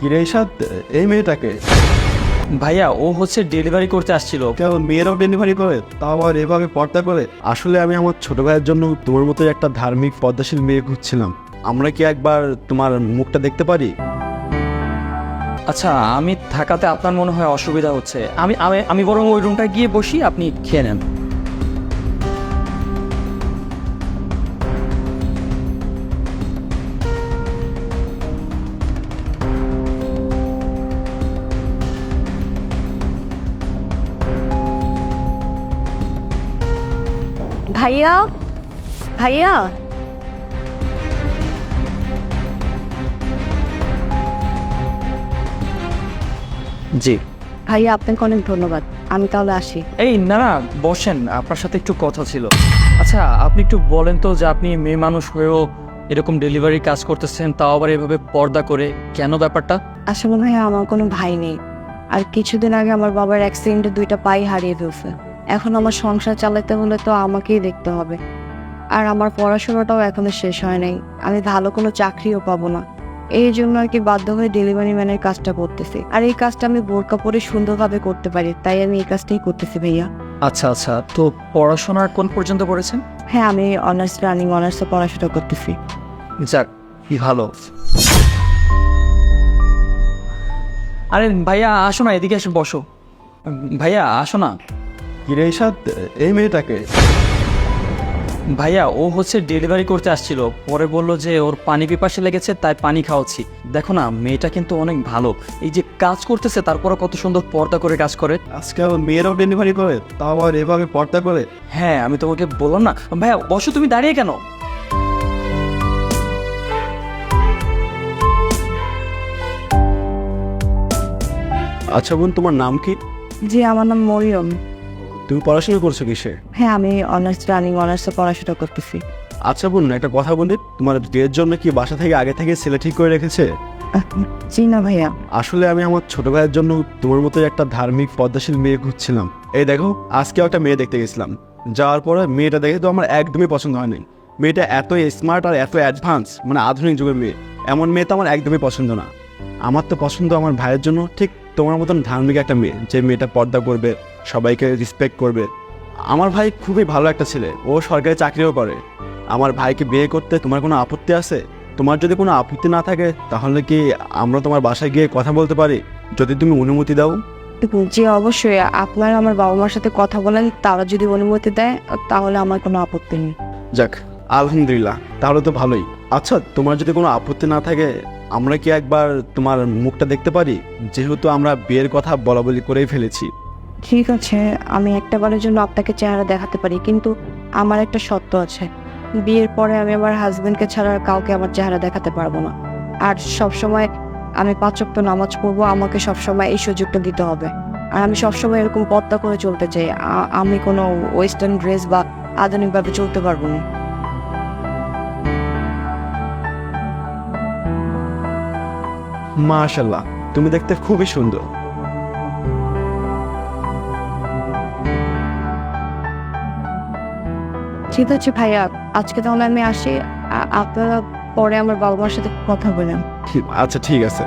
কিরে ঈশাদ, এই মেয়েটাকে ভাইয়া ও হচ্ছে ডেলিভারি করতে আসছিল। কেমন মেয়েরাও ডেলিভারি করে, তাও আবার এভাবে পর্দা করে? আসলে আমি আমার ছোট ভাইয়ের জন্য তোমার মতো একটা ধার্মিক পর্দাশীল মেয়ে খুঁজছিলাম। আমরা কি একবার তোমার মুখটা দেখতে পারি? আচ্ছা, আমি থাকাতে আপনার মনে হয় অসুবিধা হচ্ছে। আমি আমি আমি বরং ওই রুমটা গিয়ে বসি, আপনি খেয়ে নেন। ভাইয়া, ভাইয়া, জি। ভাইয়া আপনাকে অনেক ধন্যবাদ। আমি তাহলে আসি। এই না না, বসেন, আপনার সাথে একটু কথা ছিল। আচ্ছা, আপনি একটু বলেন তো যে আপনি মেয়ে মানুষ হয়েও এরকম ডেলিভারি কাজ করতেছেন, তাও আবার এভাবে পর্দা করে, কেন ব্যাপারটা? আসলে ভাইয়া আমার কোনো ভাই নেই, আর কিছুদিন আগে আমার বাবার অ্যাক্সিডেন্টে দুইটা পাই হারিয়ে ফেলছে। এখন আমার সংসার চালাতে হলে তো আমাকেই দেখতে হবে, আর আমার পড়াশোনাটাও এখনো শেষ হয় নাই। আমি ভালো কোনো চাকরিও পাবো না, এই জন্য আর কি বাধ্য হয়ে ডেলিভারি ম্যানের কাজটা করতেছি। আর এই কাজটা আমি বোরকা পরে সুন্দরভাবে করতে পারি, তাই আমি এই কাজটাই করতেছি ভাইয়া। আচ্ছা আচ্ছা, তো পড়াশোনার কোন পর্যন্ত পড়েছেন? হ্যাঁ, আমি অনার্স রানিং অনার্সে পড়াশোনা করতেছি। যাক, ভালো। আরে ভাইয়া আসো না, এদিকে এসে বসো। ভাইয়া আসো না। কিরে ঈশাদ, এই মেয়েটাকে ভাইয়া ও হচ্ছে ডেলিভারি করতে আসছিল, পরে বলল যে ওর পানি পিপাসা লেগেছে, তাই পানি খাওয়াচ্ছি। দেখো না, মেয়েটা কিন্তু অনেক ভালো, এই যে কাজ করতেছে তারপরে কত সুন্দর পর্দা করে কাজ করে। আজকে আবার মেয়েরাও ডেলিভারি করে, তাও আবার এভাবে পর্দা করে? হ্যাঁ, আমি তোমাকে বললাম না। ভাইয়া বসো, তুমি দাঁড়িয়ে কেন? আচ্ছা বোন, তোমার নাম কি? জি, আমার নাম মরিয়ম। তুমি পড়াশোনা করছো কিসে? হ্যাঁ, আমি অনার্স রানিং অনার্সে পড়াশোনা করতেছি। আচ্ছা বোন, একটা কথা বলি, তোমার বিয়ের জন্য কি বাসা থেকে আগে থেকে ছেলে ঠিক করে রেখেছে? জি না ভাইয়া। আসলে আমি আমার ছোট ভাইয়ের জন্য তোমার মতো একটা ধার্মিক পর্দাশীল মেয়ে খুঁজছিলাম। এই দেখো, আজকে একটা মেয়ে দেখতে গেছিলাম, যাওয়ার পরে মেয়েটা দেখে তো আমার একদমই পছন্দ হয়নি। মেয়েটা এত স্মার্ট আর এত অ্যাডভান্স, মানে আধুনিক যুগের মেয়ে। এমন মেয়ে তো আমার একদমই পছন্দ না। আমার তো পছন্দ আমার ভাইয়ের জন্য ঠিক তোমার মতন ধার্মিক একটা মেয়ে, যে মেয়েটা পর্দা করবে, সবাইকে রেসপেক্ট করবে। আমার ভাই খুবই ভালো একটা ছেলে, ও সরকারি চাকরিও করে। আমার ভাইকে বিয়ে করতে তোমার কোনো আপত্তি আছে? তোমার যদি কোনো আপত্তি না থাকে, তাহলে কি আমরা তোমার বাসায় গিয়ে কথা বলতে পারি, যদি তুমি অনুমতি দাও? জি অবশ্যই, আপনারা আমার বাবা মার সাথে কথা বলেন, তারা যদি অনুমতি দেয় তাহলে আমার কোনো আপত্তি নেই। যাক, আলহামদুলিল্লাহ, তাহলে তো ভালোই। আচ্ছা, তোমার যদি কোনো আপত্তি না থাকে, আমরা কি একবার তোমার মুখটা দেখতে পারি? যেহেতু আমরা বিয়ের কথা বলা বলি করেই ফেলেছি। ঠিক আছে, আমি একটা বারের জন্য আপনাকে চেহারা দেখাতে পারি, কিন্তু আমার একটা শর্ত আছে। বিয়ের পরে আমি আমার হাজবেন্ডকে ছাড়া আর কাউকে আমার চেহারা দেখাতে পারবো না। আর সবসময় আমি 5 ওয়াক্ত নামাজ পড়বো, আমাকে সবসময় এই সুযোগটা দিতে হবে। আর আমি সবসময় এরকম পর্দা করে চলতে চাই। আমি কোনো ওয়েস্টার্ন ড্রেস বা আধুনিকভাবে চলতে পারবো না। মাশাআল্লাহ, তুমি দেখতে খুবই সুন্দর। ঠিক আছে ভাইয়া, আজকে তাহলে আমি আসি। আপনারা পরে আমার বাবা মার সাথে কথা বলেন। আচ্ছা ঠিক আছে।